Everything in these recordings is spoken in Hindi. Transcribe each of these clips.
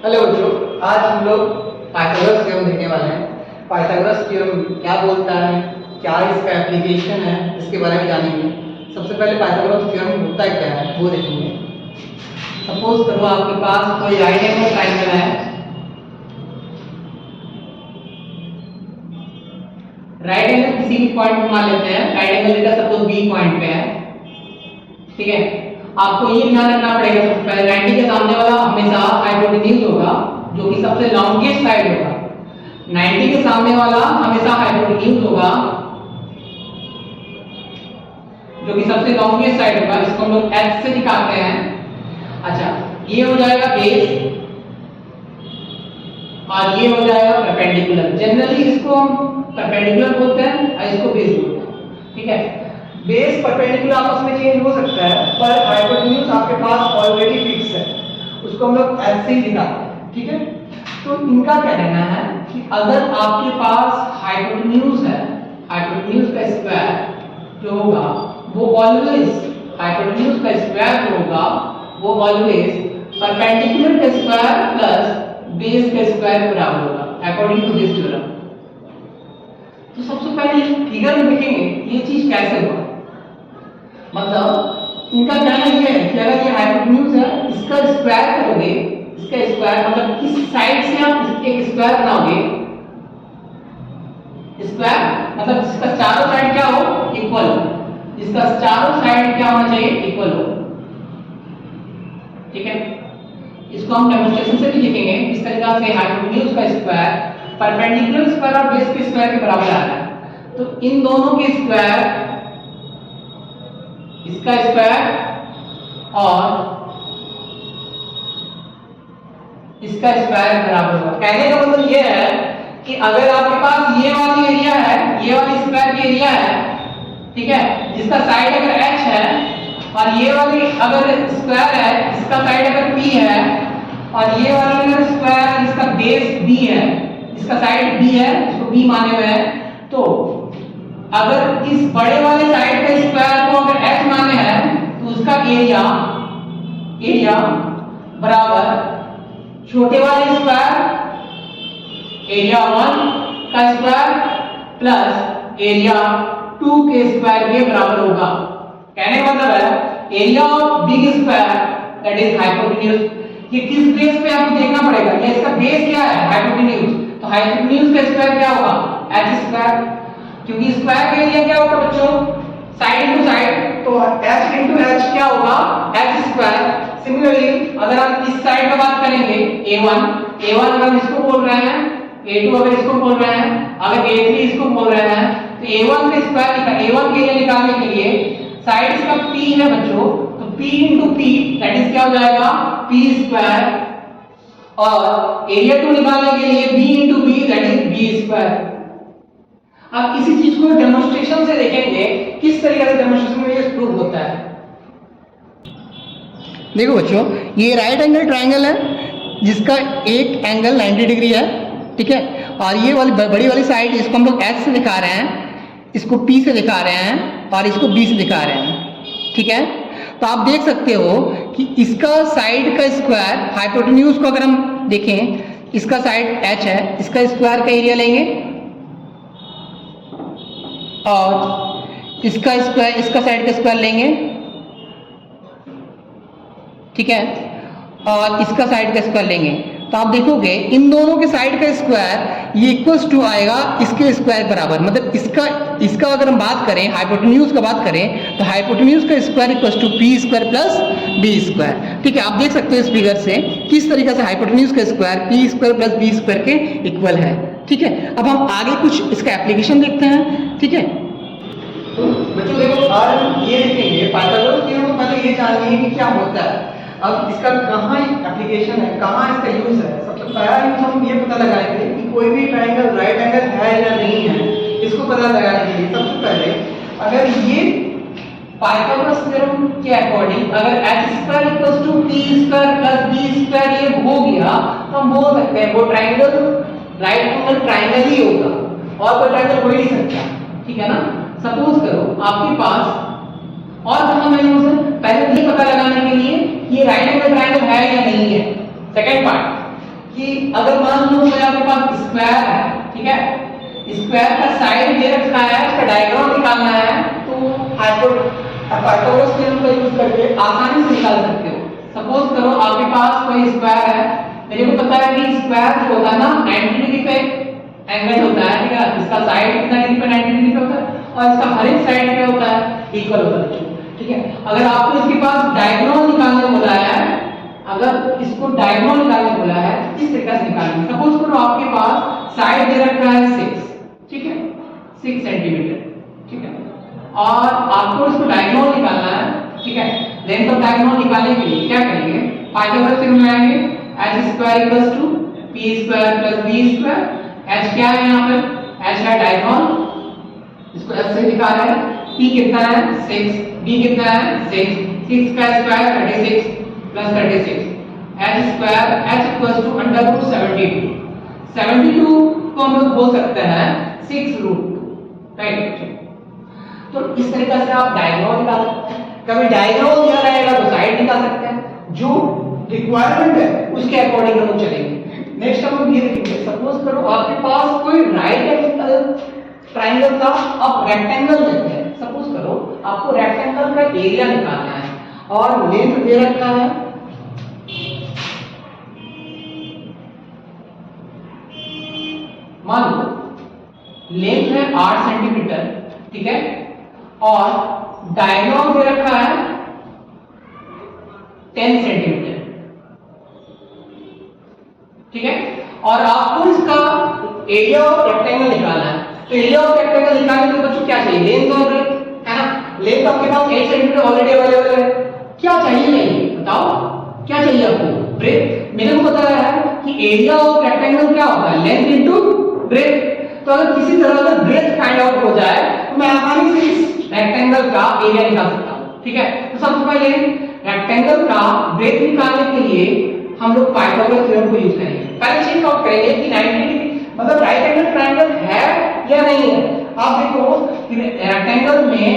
हेलो बच्चों, आज हम लोग पाइथागोरस थ्योरम देखने वाले हैं। पाइथागोरस थ्योरम क्या बोलता है, क्या इसका एप्लीकेशन है, इसके बारे में जानेंगे। सबसे पहले पाइथागोरस थ्योरम होता क्या है वो देखेंगे। सपोज करो आपके पास कोई राइट एंगल ट्रायंगल है। राइट एंगल किसी भी पॉइंट पे मान लेते हैं। राइट एंगल का सपोज बी पॉइंट पे है, ठीक है। आपको ये ध्यान रखना पड़ेगा, सबसे पहले 90 के सामने वाला हमेशा हाइपोटेन्यूज होगा, जो कि सबसे लॉन्गेस्ट साइड होगा। 90 के सामने वाला हमेशा हाइपोटेन्यूज होगा, जो कि सबसे लॉन्गेस्ट साइड होगा। इसको हम लोग एच से दिखाते हैं। अच्छा, ये हो जाएगा बेस और ये हो जाएगा परपेंडिकुलर। जनरली इसको हम परपेंडिकुलर बोलते हैं और इसको बेस बोलते हैं, ठीक है। बेस परपेंडिकुलर आपस में चेंज हो सकता है, पर हाइपोटेन्यूज आपके पास ऑलरेडी फिक्स है, उसको हम लोग एच से ही दिखाते हैं, ठीक है। तो इनका क्या कहना है कि अगर आपके पास हाइपोटेन्यूज है, हाइपोटेन्यूज का स्क्वायर जो होगा वो ऑलवेज, हाइपोटेन्यूज का स्क्वायर जो होगा वो ऑलवेज परपेंडिकुलर का स्क्वायर प्लस बेस का स्क्वायर बराबर होगा, अकॉर्डिंग टू दिस थ्योरम। तो सबसे पहले फिगर में देखेंगे ये चीज कैसे हुआ। मतलब इनका कहना यह है कि अगर ये हाइपोटेन्यूज है, इसका स्क्वायर करोगे, इसका स्क्वायर मतलब इस साइड से आप एक स्क्वायर बनाओगे। स्क्वायर मतलब इसका चारों साइड क्या हो, इक्वल। इसका चारों साइड क्या होना चाहिए, इक्वल हो, ठीक है। इसको हम डेमोंस्ट्रेशन से भी लिखेंगे। इस तरीके से हाइपोटेन्यूज का स्क्वायर परपेंडिकुलर स्क्वायर और बेस के स्क्वायर के बराबर आ रहा है। तो इन दोनों के स्क्वायर, इसका स्क्वायर और इसका स्क्वायर बराबर होगा। कहने का मतलब यह है कि अगर आपके पास ये वाली एरिया है, ये वाली स्क्वायर की एरिया है, ठीक है, जिसका साइड अगर h है, और ये वाली अगर स्क्वायर है, इसका साइड अगर p है, और ये वाली अगर स्क्वायर जिसका बेस b है, इसका साइड b है, इसको b माने हुए हैं, तो अगर इस बड़े वाले साइड का स्क्वायर को अगर h माने हैं तो उसका एरिया बराबर छोटे वाले स्क्वायर एरिया 1 का स्क्वायर प्लस एरिया 2 के स्क्वायर के बराबर होगा। कहने का मतलब है area of big square that is hypotenuse. ये किस बेस पे आपको देखना पड़ेगा, ये इसका बेस क्या है, हाइपोटेन्यूज। तो हाइपोटेन्यूज का स्क्वायर क्या होगा, h स्क्वायर, क्योंकि स्क्वायर का एरिया क्या होगा बच्चों, साइड इनटू साइड, तो h इनटू h क्या होगा, h स्क्वायर। सिमिलरली अगर हम इस साइड का बात करेंगे a1 अगर हम इसको बोल रहे हैं, a2 अगर इसको बोल रहे हैं, अगर a3 इसको बोल रहे हैं, तो a1 का स्क्वायर a1 के एरिया निकालने के लिए साइड इसका p है बच्चों, तो p into p that is क्या हो जाएगा, p स्क्वायर, और एरिया 2 निकालने के लिए b into b that is b square. अब इसी चीज को डेमोंस्ट्रेशन से देखेंगे, किस तरीके से डेमोंस्ट्रेशन में ये प्रूव होता है। देखो बच्चों, ये राइट एंगल ट्रायंगल है जिसका एक एंगल 90 डिग्री है, ठीक है। और ये वाली बड़ी वाली साइड, इसको हम लोग h से दिखा रहे हैं, इसको p से दिखा रहे हैं, और इसको b से दिखा रहे हैं, ठीक है। तो आप देख सकते हो कि इसका साइड का स्क्वायर, हाइपोटेन्यूज को अगर हम देखें, इसका साइड h है, इसका स्क्वायर का एरिया लेंगे, और इसका स्क्वायर, इसका साइड का स्क्वायर लेंगे, ठीक है, और इसका साइड का स्क्वायर लेंगे। तो आप देखोगे इन दोनों के साइड का स्क्वायर ये इक्वल्स टू आएगा इसके स्क्वायर बराबर। मतलब इसका अगर हम बात करें, हाइपोटेन्यूज का बात करें, तो हाइपोटेन्यूज का square equals to p square plus b square, ठीक है। आप देख सकते हो इस फिगर से किस तरीके से हाइपोटेन्यूज का square p square plus b square के इक्वल है, ठीक है। अब हम आगे कुछ इसका एप्लीकेशन देखते हैं, ठीक है। तो बच्चों देखो, आज हम ये देखेंगे पाइथागोरस थ्योरम में पहले ये जानिए कि क्या होता है। अब इसका कहाँ एप्लीकेशन है, कहाँ इसका यूज है। सबसे पहला यूज हम ये पता लगाएंगे कि कोई भी ट्रायंगल राइट एंगल है या नहीं है, इसको पता लगाने के लिए सबसे पहले अगर ये पाइथागोरस थ्योरम के अकॉर्डिंग अगर h square equals to p square plus b square ये हो गया, तो हम बोल सकते हैं वो ट्रायंगल राइट एंगल ट्रायंगल ही होगा, और कोई ट्रायंगल हो ही नहीं सकता, ठीक है ना। सपोज करो आपके पास, और कहां में यूज है, पहले ये पता लगाने के लिए ये राइट एंगल ट्रायंगल है या नहीं है। सेकंड पार्ट, कि अगर मान लो कोई आपके पास स्क्वायर है, ठीक है, स्क्वायर का साइड दे रखा है, उसका डायग्राम निकालना है, तो हाइपोटेनस थ्योरम का यूज करके आसानी से निकाल सकते हो। सपोज करो आपके पास कोई स्क्वायर है, मेरे को पता है कि स्क्वायर जो होता है ना 90 डिग्री पे एंगल होता है, ठीक है, इसका साइड कितना डिग्री पे 90 डिग्री पे होता है और इसका हर एक साइड पे होता है इक्वल होता है, ठीक है। अगर आपको इसके पास डायगोनल निकालने बोला है, अगर इसको डायगोनल निकालने बोला है तो इस तरीके से निकालेंगे। सपोज करो आपके पास साइड दे रखा है 6, ठीक है, 6 सेंटीमीटर, ठीक है, और आपको इसको डायगोनल निकालना है, ठीक है। लेंथ ऑफ डायगोनल निकालने के लिए क्या करेंगे, पाइथागोरस थ्योरम लगाएंगे, h² = p² + b²। h क्या है यहाँ पर, h है डायगोनल, इसको h से दिखा रहे हैं, p कितना है 6, b कितना है 6, 6 का स्क्वायर 36 + 36, h² h = √72। 72 को हम लोग बोल सकते हैं 6√2, राइट। तो इस तरीके से आप डायगोनल निकाल सकते हैं। कभी डायगोनल दिया रहेगा तो साइड निकाल सकते हैं, जो रिक्वायरमेंट है उसके अकॉर्डिंग हम चलेंगे। नेक्स्ट हम ये देखेंगे, सपोज करो आपके पास कोई राइट एंगल ट्रायंगल का आप रेक्टेंगल लेते हैं। सपोज करो आपको रेक्टेंगल का एरिया निकालना है और लेंथ दे रखा है, मान लो लेंथ है 8 सेंटीमीटर, ठीक है, और डायगोनल दे रखा है 10 सेंटीमीटर, ठीक है, और आपको इसका एरिया ऑफ रेक्टेंगल निकालना है। तो एरिया ऑफ रेक्टेंगल निकालने के लिए बच्चों क्या चाहिए, लेंथ और ब्रेथ, है ना। लेंथ आपके पास 8 सेंटीमीटर ऑलरेडी अवेलेबल है, क्या चाहिए, नहीं बताओ क्या चाहिए आपको, ब्रेथ। मेरे को पता है कि एरिया ऑफ रेक्टेंगल क्या होता है, लेंथ इनटू ब्रेथ। तो अगर किसी तरह का ब्रेथ फाइंड आउट हो जाए तो मैं आसानी से इस रेक्टेंगल का एरिया निकाल सकता हूं, ठीक है। तो सबसे पहले रेक्टेंगल का ब्रेथ निकालने के लिए हम लोग पाइथागोरस थ्योरम को यूज करेंगे। पहले चेक आउट करेंगे कि 90 डिग्री मतलब राइट एंगल ट्रायंगल है या नहीं है। आप देखो कि रेक्टेंगल में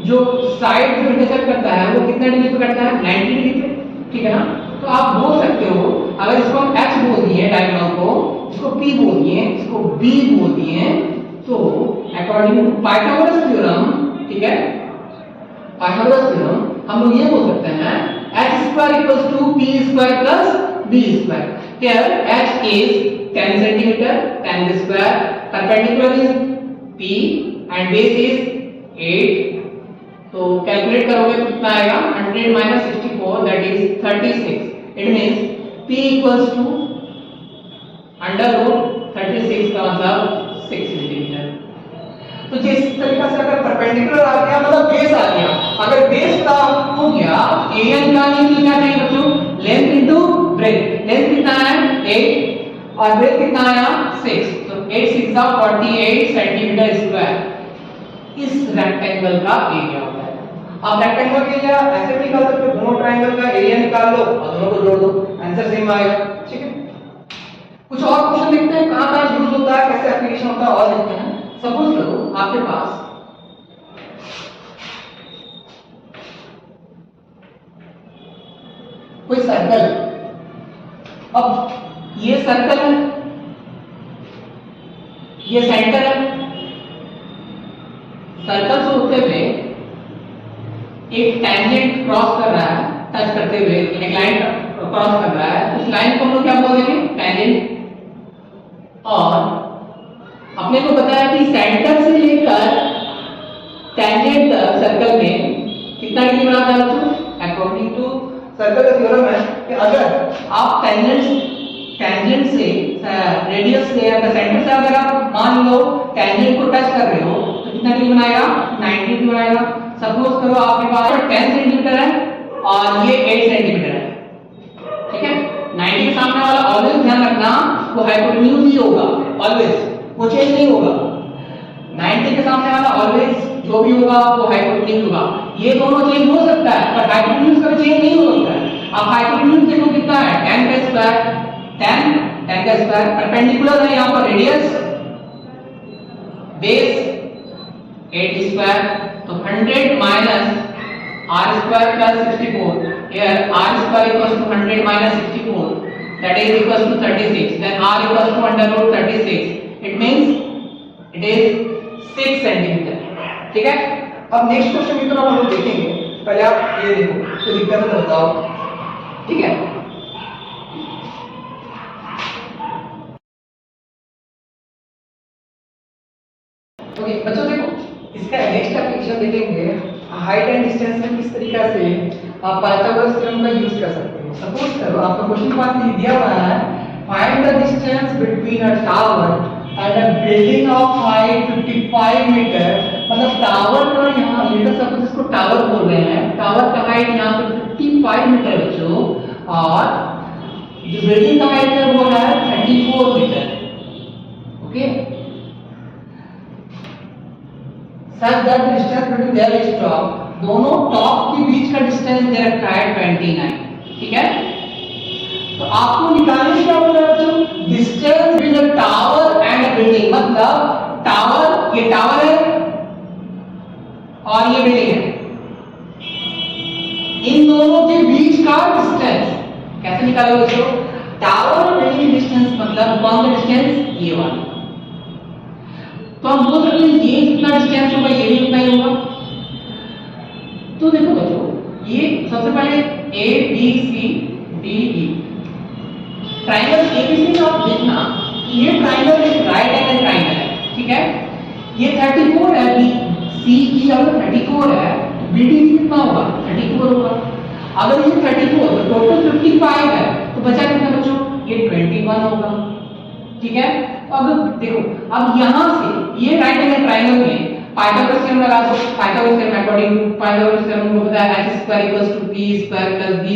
जो साइड जो इंटरसेक्ट करता है वो कितने डिग्री पे करता है, 90 डिग्री पे, ठीक है ना। तो आप बोल सकते हो, अगर इसको हम h बोल दिए डायगोनल को, इसको p बोल दिए, इसको b बोल दिए, तो अकॉर्डिंग टू पाइथागोरस थ्योरम, ठीक है, पाइथागोरस थ्योरम हम लोग ये बोल सकते हैं h² = p² + b²। Here h is 10 centimeter, 10 the square, perpendicular is p and base is 8। तो कैलकुलेट करोगे तो कितना आएगा, 100 - 64 that is 36। It means p = √36 का मतलब 6 सेंटीमीटर। तो जिस तरीके से अगर परपेंडिकुलर आ गया मतलब बेस आ गया, अगर बेस का हो गया एरिया निकालने के लिए क्या चाहिए बच्चों, लेंथ इनटू ब्रेथ। लेंथ कितना है 8 और ब्रेथ कितना आया 6, तो 8 × 6 = 48 सेंटीमीटर स्क्वायर इस रेक्टेंगल का एरिया होता है। आप रेक्टेंगल के एरिया ऐसे भी निकाल सकते हो, दोनों ट्रायंगल का एरिया निकाल लो और दोनों को जोड़ दो, आंसर सेम आएगा, ठीक है। कुछ और क्वेश्चन देखते हैं, कहां कहां यूज होता है, कैसे एप्लीकेशन होता है और देखते हैं। सपोज करो आपके पास कोई सर्कल, अब ये सर्कल है, ये सेंटर है, सर्कल से होते हुए एक टैंजेंट क्रॉस कर रहा है, टच करते हुए एक लाइन क्रॉस कर रहा है, उस लाइन को हम लोग क्या बोलेंगे, टैंजेंट। और अपने को पता है कि सेंटर से लेकर टैंजेंट सर्कल में कितना डिग्री बनाता है बच्चों, अकॉर्डिंग टू सर्कल का थ्योरम है कि अगर आप टैंजेंट से रेडियस से या सेंटर से अगर आप मान लो टैंजेंट को टच कर रहे हो तो कितना डिग्री बनाएगा, 90 डिग्री बनाएगा। सपोज करो आपके पास 10 सेंटीमीटर है और ये 8 सेंटीमीटर है, ठीक है। 90 के सामने वाला ऑलवेज ध्यान रखना वो हाइपोटेन्यूज ही होगा, ऑलवेज वो चेंज नहीं होगा। 90 के सामने वाला ऑलवेज जो भी होगा वो हाइपोटेन्यूज होगा। ये दोनों चेंज हो सकता है पर हाइपोटेन्यूज का चेंज नहीं हो सकता है। अब हाइपोटेन्यूज देखो कितना है, 10 का स्क्वायर, 10 का स्क्वायर, परपेंडिकुलर है यहाँ पर रेडियस, बेस 8 स्क्वायर, तो 100 - r² + 64। Here r² = 100 - 64 that is equals to 36, then r equals to under root 36, it means it is 6 centimetre. ठीक है, अब नेक्स्ट क्वेश्चन की तरफ हम लोग देखेंगे। पहले आप ये देखो, तो दिक्कत है तो बताओ। ठीक है, ओके बच्चों देखो, इसका नेक्स्ट एप्लीकेशन देखेंगे हाइट एंड डिस्टेंस में किस तरीके से आप पाइथागोरस थ्योरम का यूज कर सकते हो। सपोज करो आपका क्वेश्चन के पास दिया हुआ है find the distance between a tower and a building of height 55 metre. मतलब टावर का यहाँ लेटर सपोज इसको टावर बोल रहे हैं, टावर का हाइट यहाँ पे 55 मीटर बच्चों, और जो बिल्डिंग का हाइट है वो है 34 metre. Okay, such that the distance between their top, दोनों टॉप के बीच का डिस्टेंस दे रखा है 29। ठीक है, तो आपको निकालने क्या बोला बच्चों, distance between the tower and a building. मतलब टावर, ये टावर है और ये बिल्डिंग है, इन दोनों के बीच का डिस्टेंस कैसे निकालोगे बच्चों, टावर और बिल्डिंग की डिस्टेंस मतलब कौन सा डिस्टेंस, ये वाला। तो हम बोल सकते हैं ये जितना डिस्टेंस होगा ये भी उतना ही होगा। तो देखो बच्चों, ये सबसे पहले A B C D E triangle ABC का आप देखना, ये ट्रायंगल एक राइट एंगल ट्रायंगल है। ठीक है, ये 34 है, बी सी ई अगर 34 है तो बी डी कितना होगा, 34 होगा। अगर ये 34 तो टोटल 55 है, तो बचा कितना बच्चों, ये 21 होगा। ठीक है, अब देखो, अब यहां से ये राइट एंगल ट्रायंगल में पाइथागोरस थ्योरम लगा दो। Pythagoras theorem according to Pythagoras theorem को पता है h² = p² + b²।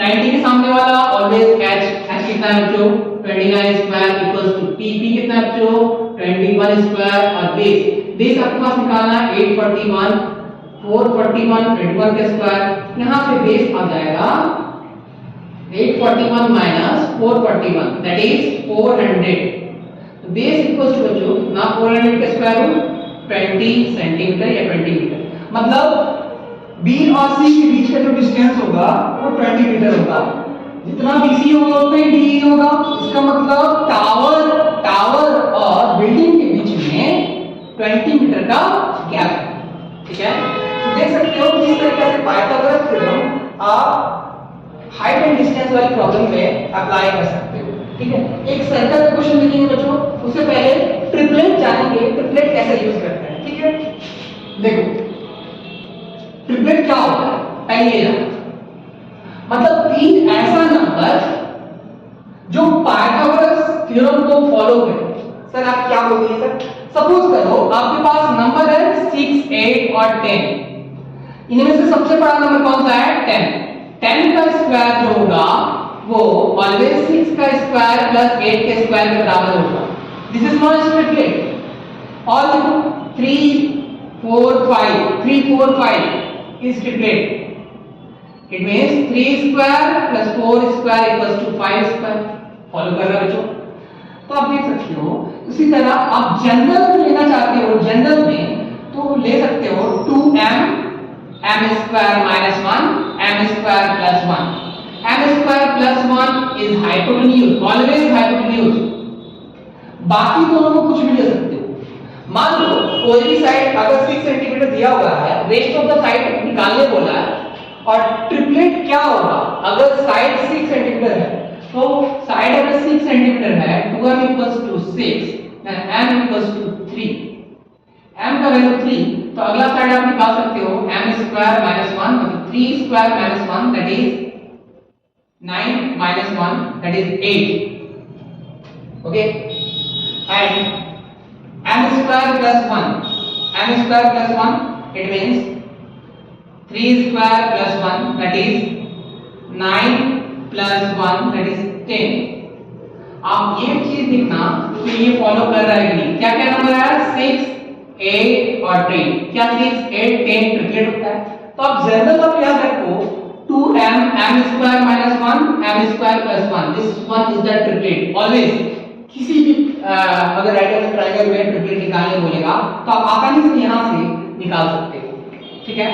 90 के सामने वाला ऑलवेज h कितना है बच्चों, 29² = p, p कितना है बच्चों, 21² और बेस आपके पास निकालना है 841, 441, 21 का स्क्वायर, यहां से बेस आ जाएगा 841 - 441 दैट इज 400। तो बेस इक्वल्स टू बच्चों ना 400 का स्क्वायर रूट 20 सेंटीमीटर या 20 मीटर। मतलब B और C के बीच का जो डिस्टेंस होगा वो 20 मीटर होगा। जितना BC होगा उतना ही DE होगा। इसका मतलब टावर और बिल्डिंग के बीच में 20 मीटर का गैप है। ठीक है, तो देख सकते हो किस तरीके से पाइथागोरस थ्योरम आप हाइट एंड डिस्टेंस वाली प्रॉब्लम में अप्लाई कर सकते हो। ठीक है, एक सर्कल का क्वेश्चन देखेंगे बच्चों, उससे पहले ट्रिपलेट जानेंगे, ट्रिपलेट कैसे यूज करते हैं। ठीक है, देखो ट्रिपलेट क्या होता है, पहले ये जानो। मतलब तीन ऐसा नंबर जो पाइथागोरस थ्योरम को फॉलो करे। सर आप क्या बोलते हैं सर, सपोज करो आपके पास नंबर है 6, 8 और 10। इनमें से सबसे बड़ा नंबर कौन सा है, 10। 10 का स्क्वायर जो होगा वो ऑलवेज 6 का स्क्वायर प्लस 8 के स्क्वायर के बराबर होगा। This is not triplet. और 3, 4, 5 is triplet. It means 3 square plus 4 square equals to 5 square. Follow कर रहे हो बच्चों, तो आप देख सकते हो। इसी तरह आप जनरल में लेना चाहते हो, जनरल में तो ले सकते हो 2m m² - 1 m² + 1। m² + 1 is hypotenuse, always hypotenuse। बाकी दोनों को कुछ भी ले सकते हो। मान लो कोई भी साइड अगर 6 सेंटीमीटर दिया हुआ है, रेस्ट ऑफ द साइड निकालने बोला है, और ट्रिपलेट क्या होगा, अगर साइड 6 सेंटीमीटर है तो साइड अगर 6 सेंटीमीटर है 2m = 6 देन m = 3। m का वैल्यू 3, तो अगला साइड आप निकाल सकते हो m² - 1 मतलब 3² - 1 that is 9 - 1 that is 8। Okay, and m² + 1 it means 3² + 1 that is 9 + 1 that is 10। आप ये चीज देखना कि ये फॉलो कर रहा है कि नहीं। क्या क्या नंबर है, 6, 8 और 10। क्या 6, 8, 10 ट्रिपलेट होता है। तो आप जनरल आप याद रखो 2m m² - 1 m² + 1 this one is the triplet. Always किसी भी अगर राइट एंगल ट्रायंगल में ट्रिपलेट निकालने बोलेगा तो आप आसानी से यहां से निकाल सकते हो। ठीक है,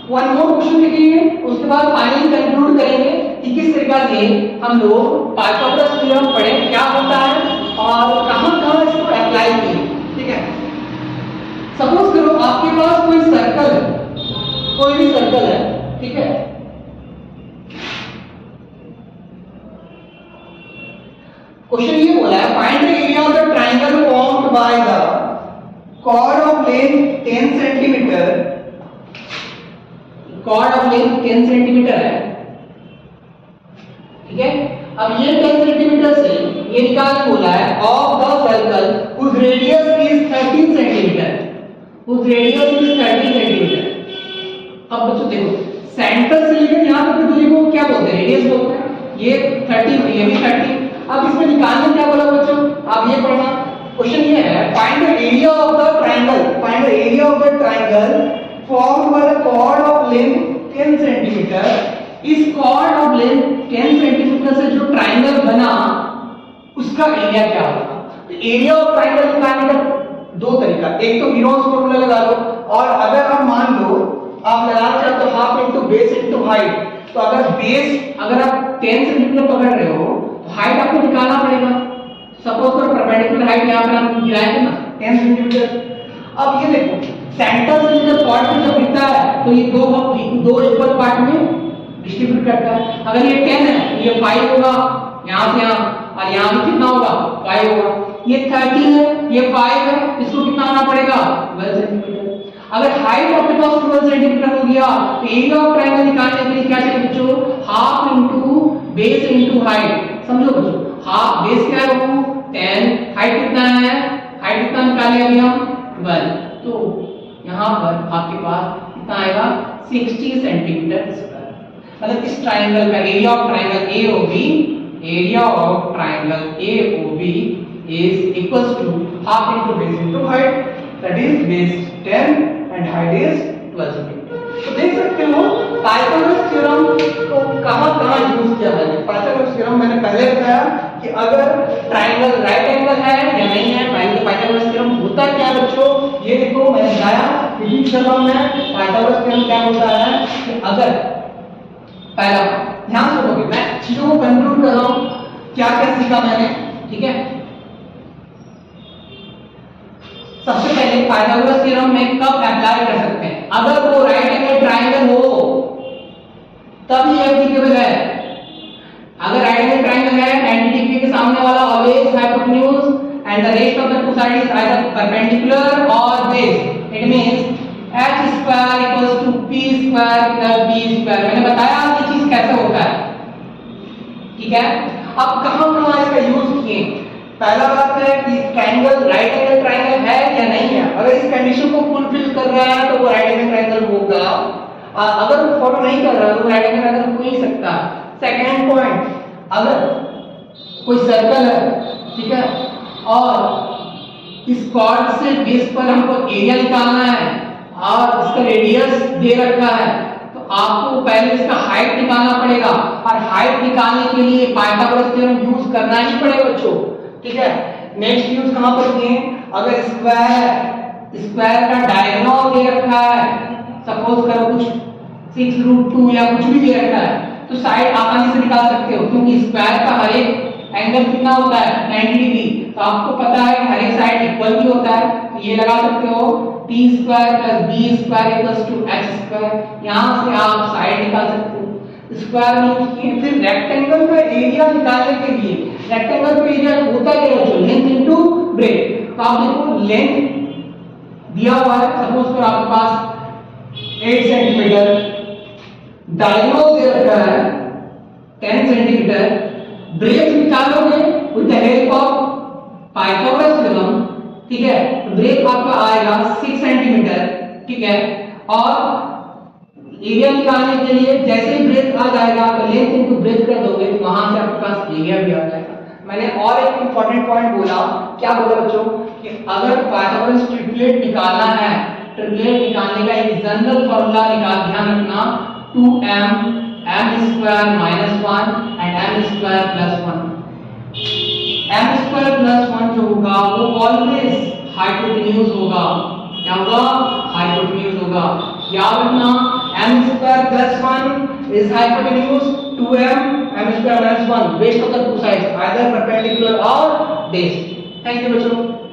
वन मोर क्वेश्चन देखेंगे, उसके बाद फाइनली कंक्लूड करेंगे किस तरीका से हम लोग पाइथागोरस थ्योरम पढ़े, क्या होता है और कहां-कहां इसको अप्लाई किए। ठीक है, सपोज करो आपके पास कोई सर्कल, कोई भी सर्कल है, ठीक है, क्वेश्चन ये बोला है find the area of the triangle formed by the chord of length 10 centimetre, chord of length 10 centimetre है, ठीक है। अब ये 10 सेंटीमीटर से ये निकालने बोला है of the circle whose radius is 13 centimetre, whose radius is 13 centimetre. अब बच्चों देखो सेंटर से लेकर यहां तक की दूरी को क्या बोलते हैं, रेडियस बोलते हैं। ये 30 ये भी 30। अब इसमें निकालने क्या बोला बच्चों, आप ये पढ़ना। क्वेश्चन ये है find the area of the triangle, find the area of the triangle formed by the chord of length 10 centimetre. इस chord ऑफ लेंथ 10 सेंटीमीटर से जो ट्रायंगल बना उसका एरिया क्या होगा। तो एरिया ऑफ ट्रायंगल निकालने का दो तरीका, एक तो हीरोस फार्मूला लगा लो, और अगर आप मान लो आप लगाना चाहते हो half into base into height, तो अगर बेस अगर आप 10 सेंटीमीटर पकड़ रहे हो तो हाइट आपको निकालना पड़ेगा। सपोज करो परपेंडिकुलर हाइट यहां पर हम गिराएंगे ना 10 सेंटीमीटर। अब ये देखो सेंटर से जब कॉर्ड पे जब गिरता है तो ये दो इक्वल पार्ट में डिस्ट्रीब्यूट करता है। अगर ये 10 है तो ये 5 होगा यहां से यहां, और यहां भी कितना होगा 5 होगा। ये 13 है ये 5 है, इसको कितना आना पड़ेगा 12 सेंटीमीटर। अगर हाइट आपके पास 12 सेंटीमीटर हो गया तो एरिया ऑफ ट्रायंगल निकालने के लिए क्या चाहिए बच्चों, half into base into height. समझो बच्चों, हाफ बेस क्या है वो 10, हाइट कितना है, हाइट कितना निकाले अभी हम 12, तो यहां पर आपके पास कितना आएगा 60 सेंटीमीटर स्क्वायर। मतलब इस ट्रायंगल का area of triangle AOB, area of triangle AOB is equals to half into base into height, that is base 10 and height is 12 cm। तो देख सकते हो पाइथागोरस थ्योरम को कहां-कहां यूज किया है। पाइथागोरस थ्योरम मैंने पहले बताया कि अगर ट्रायंगल राइट एंगल है या नहीं है, पाइथागोरस थ्योरम होता क्या है बच्चों, ये देखो मैंने बताया रिपीट कर रहा हूं मैं। पाइथागोरस थ्योरम क्या होता है कि अगर पहला ध्यान से सुनोगे, मैं चीजों को कंक्लूड कर रहा हूं क्या क्या सीखा मैंने, ठीक है। सबसे पहले पाइथागोरस थ्योरम में कब अप्लाई कर सकते हैं, अगर वो राइट एंगल ट्रायंगल हो तब ये एप्लीकेबल है। अगर राइट एंगल ट्रायंगल है 90 डिग्री के सामने वाला always hypotenuse and the rest of the two side is either perpendicular और base, it means h square equals to p square plus b square. मैंने बताया ये चीज कैसे होता है, ठीक है। अब कहां-कहां इसका यूज किए, पहला बात है कि ट्रायंगल राइट एंगल ट्रायंगल है या नहीं है। अगर इस कंडीशन को फुलफिल कर रहा है तो वो राइट एंगल ट्रायंगल होगा, अगर वो फॉलो नहीं कर रहा है तो राइट एंगल ट्रायंगल हो ही सकता। सेकंड पॉइंट, अगर कोई सर्कल है, ठीक है, और इस कॉर्ड से बेस पर हमको एरिया निकालना है और इसका रेडियस दे रखा है, तो आपको पहले इसका हाइट निकालना पड़ेगा, और हाइट निकालने के लिए पाइथागोरस थ्योरम यूज करना ही पड़ेगा बच्चों, ठीक है। नेक्स्ट यूज कहां पर किए, अगर स्क्वायर का डायगोनल दे रखा है, सपोज करो कुछ 6√2 या कुछ भी दे रखा है, तो साइड आसानी से निकाल सकते हो, क्योंकि स्क्वायर का हर एक एंगल कितना होता है 90 डिग्री। तो आपको पता है कि हर एक साइड इक्वल भी होता है, तो ये लगा सकते हो t square plus b square equals to h square. यहां से आप साइड निकाल सकते हो। स्क्वायर यूज किए। फिर रेक्टेंगल का एरिया निकालने के लिए, रेक्टेंगल का एरिया होता क्या है, लेंथ इनटू ब्रेथ। तो आप देखो लेंथ दिया हुआ है, सपोज करो आपके पास 8 सेंटीमीटर, डायगोनल दे रखा है 10 सेंटीमीटर, ब्रेथ निकालोगे with the help of Pythagoras theorem, ठीक है, तो ब्रेथ आपका आएगा 6 सेंटीमीटर, ठीक है। और एरिया निकालने के लिए जैसे ही ब्रेथ आ जाएगा तो लेंथ इनटू ब्रेथ कर दोगे, तो वहां से आपके पास एरिया भी आ जाएगा। मैंने और एक इंपॉर्टेंट पॉइंट बोला, क्या बोला बच्चों, कि अगर पाइथागोरस ट्रिपलेट निकालना है, ट्रिपलेट निकालने का एक जनरल फार्मूला निकाल, ध्यान रखना 2m m² - 1 and m² + 1। m² + 1 जो होगा वो ऑलवेज हाइपोटेन्यूज होगा। क्या होगा, हाइपोटेन्यूज होगा। याद रखना m square plus 1 is hypotenuse 2m m square minus 1 rest of the two sides either perpendicular or base. Thank you बच्चों.